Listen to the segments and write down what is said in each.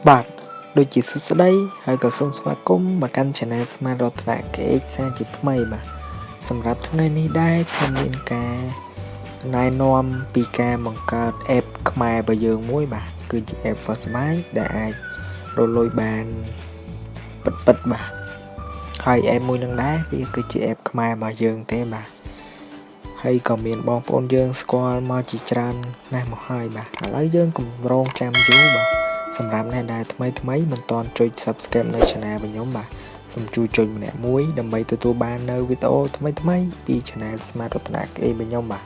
បាទដូចជាសួស្តីហើយក៏សូមស្វាគមន៍មកកាន់ Channel Smart Rotana KX សាជាថ្មីបាទសម្រាប់ថ្ងៃនេះដែរខ្ញុំមានការណែនាំពីការបង្កើត app ខ្មែររបស់យើងមួយបាទគឺជា app First Byte ដែលអាចរលួយបានពិតបាទហើយ app មួយនឹងដែរវាគឺជា app ខ្មែររបស់យើងទេបាទហើយក៏មានបងប្អូនយើងស្គាល់មកជាច្រើនណាស់មកហើយបាទឥឡូវយើងកម្រងចាំយូរបាទសម្រាប់អ្នកដែលថ្មីមិនទាន់ចុច Subscribe នៅ Channel របស់ខ្ញុំបាទសូមជួយចុចម្នាក់មួយដើម្បីទទួលបាននៅវីដេអូថ្មីពី Channel Smart Rotana KX របស់ខ្ញុំបាទ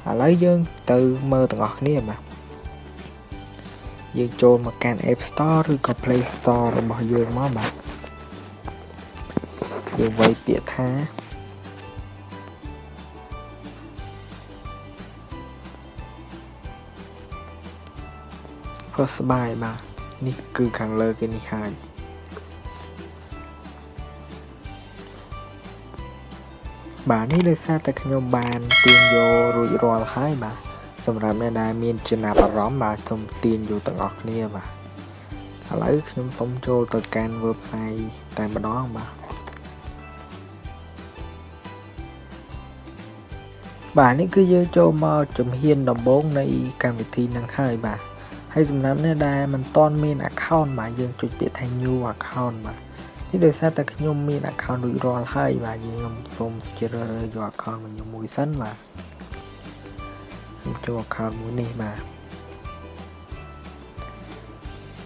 ឥឡូវយើងទៅមើលទាំងអស់គ្នាបាទយើងចូលមកកាន់ App Store ឬក៏ Play Store របស់យើងមកបាទយើងវាយពាក្យថាFirst Byte បាទនេះគឺខាងលើគេនេះហើយបាទនេះដោយសារតែខ្ញុំបានទាញយករួចរាល់ហើយបាទសម្រាប់អ្នកដែលមានចំណាប់អារម្មណ៍បាទសូមទាញយកទាំងអស់គ្នាបាទឥឡូវខ្ញុំសូមចូលទៅកាន់ website តែម្ដងបាទនេះគឺយើងចូលមកជំហានដំបូងនៃកម្មវិធីនឹងហើយបាទហើយសម្រាប់អ្នកដែលមិនទាន់មាន account បាទយើងចុចពាក្យថា new account បាទនេះដោយសារតែខ្ញុំមាន account រួចរាល់ហើយបាទខ្ញុំសូមជ្រើសរើសយក account របស់ខ្ញុំមួយសិនបាទខ្ញុំចូល account មួយនេះបាទ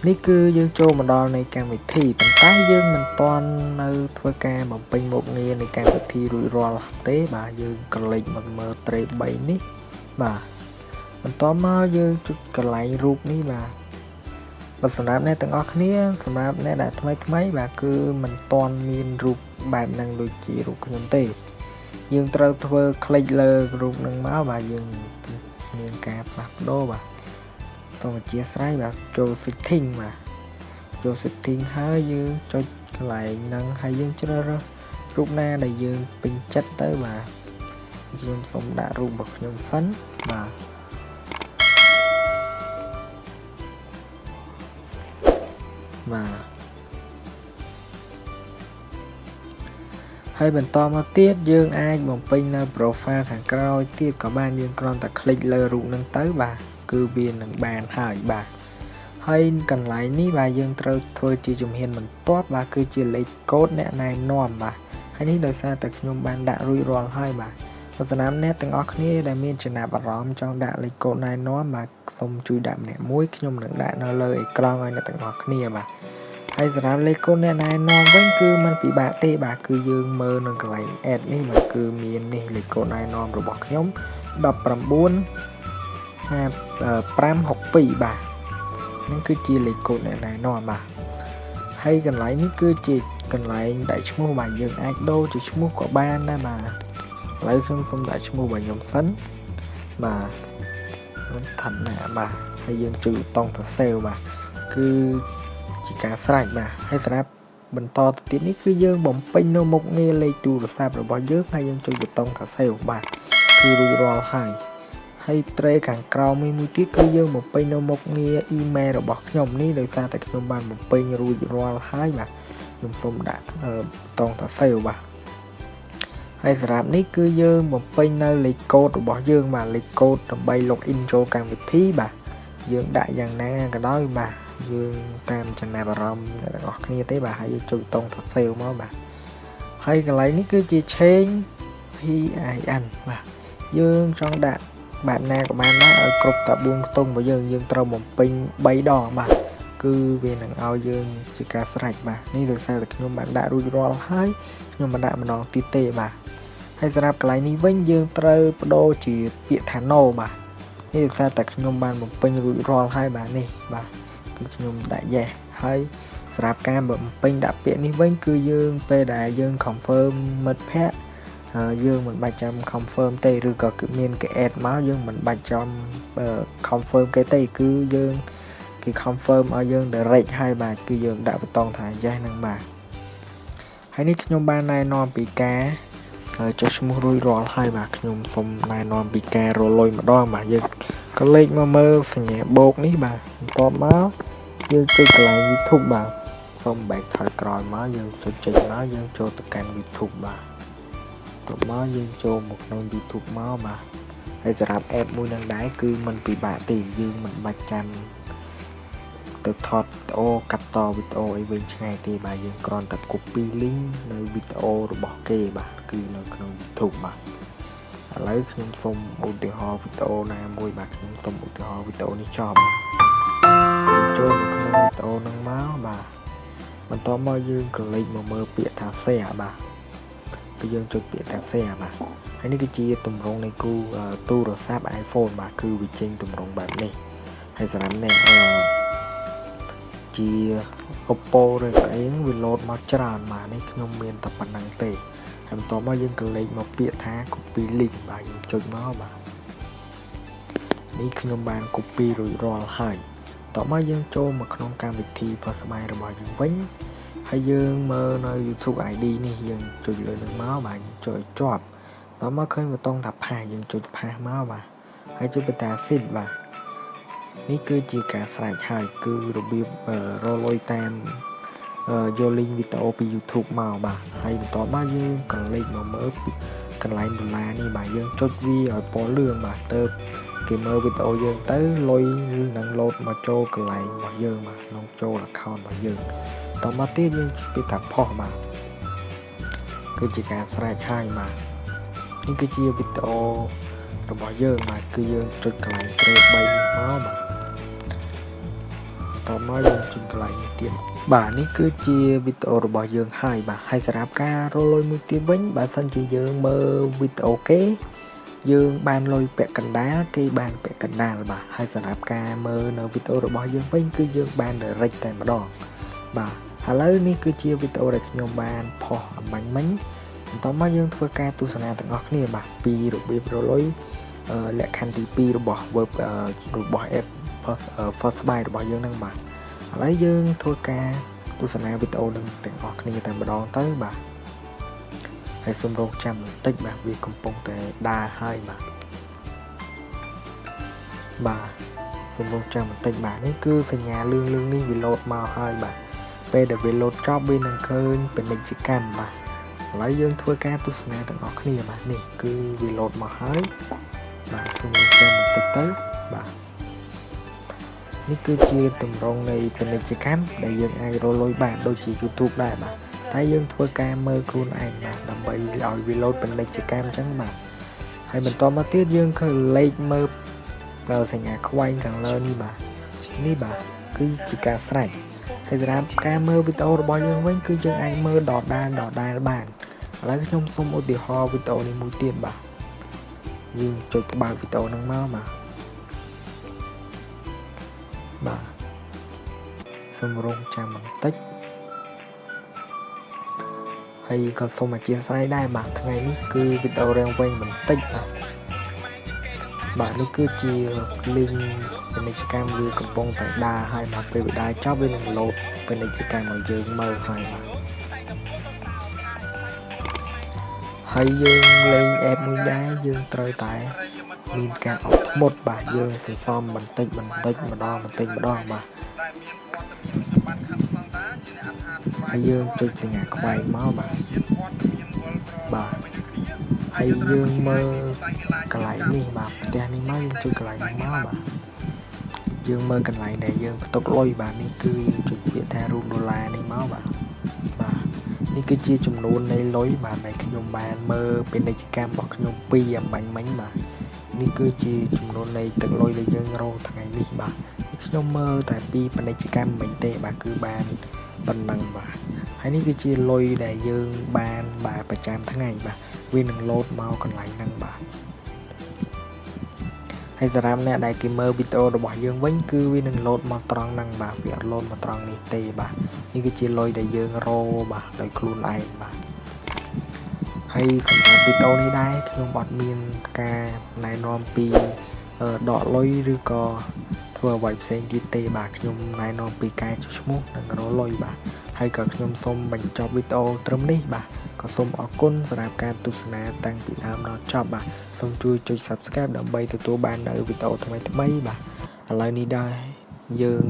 នេះគឺយើងចូលមកដល់នៃកម្មវិធីប៉ុន្តែយើងមិនទាន់នៅធ្វើការបំពេញមុខងារនៃកម្មវិធីរួចរាល់ទេបាទយើងក៏លេចមកមើល tray 3នេះបាទបន្តមកយើងចុចកន្លែងរូបនេះបាទសម្រាប់អ្នកទាំងអស់គ្នាសម្រាប់អ្នកដែលថ្មីបាទគឺមិនទាន់មានរូបបែបហ្នឹងដូចជារូបខ្ញុំទេយើងត្រូវធ្វើคลิกលើរូបហ្នឹងមកបាទយើងមានការផ្លាស់ប្ដូរបាទសូមអធិស្ឋានបាទចូល setting បាទចូល setting ហើយយើងចុចកន្លែងហ្នឹងហើយយើងជ្រើសរើសរូបណាដែលយើងពេញចិត្តទៅបាទខ្ញុំសូមដាក់រូបរបស់ខ្ញុំសិនបាទបាទហើយបន្តមកទៀតយើងអាចបំពេញនៅ profile ខាងក្រោយទៀតក៏បានយើងគ្រាន់តែคลิกលើរូបហ្នឹងទៅបាទគឺវានឹងបានហើយបាទហើយកន្លែងនេះបាទយើងត្រូវធ្វើជាជំហានបន្ទាប់បាទគឺជាលេខកូដអ្នកណែនាំបាទហើយនេះដោយសារតែខ្ញុំបានដាក់រួចរាល់ហើយបាទសម្រាប់អ្នកទាំងអស់គ្នាដែលមានចំណាប់អារម្មណ៍ចង់ដាក់លេខកូដណែនាំបាទសូមជួយដាក់ម្នាក់មួយខ្ញុំនឹងដាក់នៅលើអេក្រង់ឲ្យអ្នកទាំងអស់គ្នាបាទហើយសម្រាប់លេខកូដអ្នកណែនាំវិញគឺมันពិបាកទេបាទគឺយើងមើលនៅកន្លែង add នេះបាទគឺមាននេះលេខកូដណែនាំរបស់ខ្ញុំ195562បាទនឹងគឺជាលេខកូដអ្នកណែនាំបាទហើយកន្លែងនេះគឺជាកន្លែងដាក់ឈ្មោះបាទយើងអាចដូរជាឈ្មោះក៏បានដែរបាទឥឡូវខ្ញុំសូមដាក់ឈ្មោះរបស់ខ្ញុំសិនបាទខ្ញុំឋានៈបាទហើយយើងចុចប៊ូតុងថា save បាទគឺជាការស្រេចបាទហើយសម្រាប់បន្តទៅទៀតនេះគឺយើងបំពេញនៅមុខងារលេខទូរស័ព្ទរបស់យើងហើយយើងចុចប៊ូតុងថា save បាទគឺរួចរាល់ហើយត្រេខាងក្រោមមួយទៀតគឺយើងបំពេញនៅមុខងារ email របស់ខ្ញុំនេះដោយសារតែខ្ញុំបានបំពេញរួចរាល់ហើយបាទខ្ញុំសូមដាក់ប៊ូតុងថា save បាទហើយសម្រាប់នេះគឺយើងបំពេញនៅលេខកូដរបស់យើងបាទលេខកូដដើម្បី login ចូលកម្មវិធីបាទយើងដាក់យ៉ាងណាក៏ដោយបាទយើងតាមចំណាប់អារម្មណ៍អ្នកទាំងអស់គ្នាទេបាទហើយយើងចុចប៊ូតុងថា save មកបាទហើយកន្លែងនេះគឺជា change PIN បាទយើងចង់ដាក់បែបណាក៏បានដែរឲ្យគ្រប់តែ4ខ្ទង់របស់យើងត្រូវបំពេញ3ដងបាទគឺវានឹងឲ្យយើងជាការស្រេចបាទនេះដោយសារតែខ្ញុំបានដាក់រួចរាល់ហើយខ្ញុំមិនដាក់ម្ដងទៀតទេបាទហើយសម្រាប់កន្លែងនេះវិញយើងត្រូវបដូរជាពាក្យថា no បាទនេះដោយសារតែខ្ញុំបានបំពេញរួចរាល់ហើយបាទនេះបាទគឺខ្ញុំដាក់ yes ហើយសម្រាប់ការបំពេញដាក់ពាក្យនេះវិញគឺយើងពេលដែលយើង confirm មិត្តភ័ក្តិយើងមិនបាច់ចាំ confirm ទេឬក៏គឺមានគេ add មកយើងមិនបាច់ចាំ confirm គេទេគឺយើងគេ confirm ឲ្យយើង direct ហើយបាទគឺយើងដាក់ប៊ូតុងថា yes ហ្នឹងបាទហើយនេះខ្ញុំបានណែនាំពីការចុះឈ្មោះរួចរាល់ហើយបាទខ្ញុំសូមណែនាំពីការរលុយម្ដងបាទយើងក៏លេខមកមើលសញ្ញាបូកនេះបាទបន្ទាប់មក យើងចុចកន្លែង YouTube បាទសូមបែកថយក្រោយមកយើងចុចចេញមកយើងចូលទៅកាន់ YouTube បាទទៅមកយើងចូលមកក្នុង YouTube មកបាទហើយសម្រាប់ app មួយនឹងដែរគឺมันពិបាកទេយើងមិនបាច់ចាំទៅថតវីដេអូកាត់តវីដេអូអីវិញឆ្ងាយទេបាទយើងគ្រាន់តែ copy link នៅវីដេអូរបស់គេបាទគឺនៅក្នុង YouTube បាទឥឡូវខ្ញុំសូមឧទាហរណ៍វីដេអូណាមួយបាទខ្ញុំសូមឧទាហរណ៍វីដេអូនេះចប់បាទយើងចូលមកក្នុងវីដេអូហ្នឹងមកបាទបន្តមកយើងក៏លេចមកមើលពាក្យថា share បាទគឺយើងចុចពាក្យថា share បាទហើយនេះគឺជាទម្រង់នៃគូទូរស័ព្ទ iPhone បាទគឺវាចេញទម្រង់បែបនេះហើយសម្រាប់អ្នកជា Oppo ឬក៏អីហ្នឹងវាលោតមកច្រើនបាទនេះខ្ញុំមានតែប៉ុណ្្នឹងទេហើយបន្តមកយើងក៏លេចមកពាក្យថា copy link បាទយើងចុចមកបាទនេះខ្ញុំបាន copy រួចរាល់ហើយតោះមកយើងចូលមកក្នុងកម្មវិធីផាសស្បែករបស់យើងវិញហើយយើងមើលនៅ YouTube ID នេះយើងចុចលើនឹងមកបាទយើងចុចឲ្យជាប់តោះមកឃើញប៊ូតុងថាផាសយើងចុចផាសមកបាទហើយចុចបតាស៊ីតបាទនេះគឺជាការស្រេចហើយគឺរបៀបរលុយតាមយក link វីដេអូពី YouTube មកបាទហើយបន្តមកយើងក៏លេចមកមើលកន្លែងដុល្លារនេះបាទយើងចុចវាឲ្យពណ៌លឿងបាទទៅគេមើលវីដេអូយើងទៅលុយនឹងលោតមកចូលកន្លែងរបស់យើងបាទក្នុងចូល account របស់យើងតមកទៀតយើងពីតាផុសបាទគឺជាការស្រេចហើយបាទនេះគឺជាវីដេអូរបស់យើងបាទគឺយើងចុចកន្លែងត្រេ3មកបាទតមកយើងចុចកន្លែងនេះទៀតបាទនេះគឺជាវីដេអូរបស់យើងហើយបាទហើយសម្រាប់ការរលុយមួយទៀតវិញបើសិនជាយើងមើលវីដេអូគេយើងបានលុយពាក់កណ្ដាលគេបានពាក់កណ្ដាលបាទហើយសម្រាប់ការមើលនៅវីដេអូរបស់យើងវិញគឺយើងបាន direct តែម្ដងបាទឥឡូវនេះគឺជាវីដេអូដែលខ្ញុំបានផុសអំបញ្ញមិញបន្តមកយើងធ្វើការទស្សនាទាំងអស់គ្នាបាទពីរបៀបរលុយលក្ខខណ្ឌទី2របស់ web របស់ app First Byte របស់យើងហ្នឹងបាទឥឡូវយើងធ្វើការទស្សនាវីដេអូនឹងទាំងអស់គ្នាតែម្ដងទៅបាទហើយសូមរងចាំបន្តិចបាទវាកំពុងតែដើរហើយបាទសូមរងចាំបន្តិចបាទនេះគឺសញ្ញាលឿងនេះវាលោតមកហើយបាទពេលដែលវាលោតចប់វានឹងឃើញពាណិជ្ជកម្មបាទឥឡូវយើងធ្វើការទស្សនាទាំងអស់គ្នាបាទនេះគឺវាលោតមកហើយបាទសូមរងចាំបន្តិចទៅបាទនេះគឺជាទម្រង់នៃពាណិជ្ជកម្មដែលយើងអាចរលុយបានដូចជា YouTube ដែរបាទតែយើងធ្វើការមើលខ្លួនឯងបាទដើម្បីឲ្យវាលោតពាណិជ្ជកម្មអញ្ចឹងបាទហើយបន្តមកទៀតយើងឃើញលេខមើលសញ្ញាខ្វែងខាងលើនេះបាទនេះបាទគឺជាការស្រេចហើយសម្រាប់ការមើលវីដេអូរបស់យើងវិញគឺយើងអាចមើលដដែលបានឥឡូវខ្ញុំសូមឧទាហរណ៍វីដេអូនេះមួយទៀតបាទយើងចុចបើកវីដេអូហ្នឹងមកបាទសូមរងចាំបន្តិចហើយក៏សូមអធិស្ឋានដែរបាទថ្ងៃនេះគឺវីដេអូរាងវែងបន្តិចបាទនេះគឺជា link ពាណិជ្ជកម្មវាកំពុងតែដើរហើយបាទពេលវាដើរចប់វានឹងលោតពាណិជ្ជកម្មឲ្យយើងមើលហើយបាទហើយយើងលេង app មួយដែរយើងត្រូវតែមានការអត់ធ្មត់បាទយើងសន្សំបន្តិចម្ដងបាទហើយយើងចុចសញ្ញាខ្វែងមកបាទហើយយើងមើលកន្លែងនេះបាទផ្ទះនេះមកយើងចុចកន្លែងនេះមកបាទយើងមើលកន្លែងដែលយើងផ្ទុកលុយបាទនេះគឺចុចពាក្យថារូបដុល្លារនេះមកបាទនេះគឺជាចំនួននៃលុយបាទដែលខ្ញុំបានមើលពាណិជ្ជកម្មរបស់ខ្ញុំពីអំបញ្ញមិញបាទនេះគឺជាចំនួននៃទឹកលុយដែលយើងរកថ្ងៃនេះបាទខ្ញុំមើលតែពីពាណិជ្ជកម្មមិញទេបាទគឺបានប៉ុណ្ណឹងបាទហើយនេះគឺជាលុយដែលយើងបានបាទប្រចាំថ្ងៃបាទវានឹងលោតមកកន្លែងហ្នឹងបាទហើយសម្រាប់អ្នកដែលគេមើលវីដេអូរបស់យើងវិញគឺវានឹងលោតមកត្រង់ហ្នឹងបាទវាអត់លោតមកត្រង់នេះទេបាទនេះគឺជាលុយដែលយើងរកបាទដោយខ្លួនឯងបាទហើយសម្រាប់វីដេអូនេះដែរខ្ញុំអត់មានការណែនាំពីដកលុយឬក៏ធ្វើអ្វីផ្សេងទៀតទេបាទខ្ញុំណែនាំពីការចុះឈ្មោះនិងរកលុយបាទហើយក៏ខ្ញុំសូមបញ្ចប់វីដេអូត្រឹមនេះបាទក៏សូមអរគុណសម្រាប់ការទស្សនាតាំងពីដើមដល់ចប់បាទសូមជួយចុច Subscribe ដើម្បីទទួលបាននៅវីដេអូថ្មីៗបាទឥឡូវនេះដែរយើង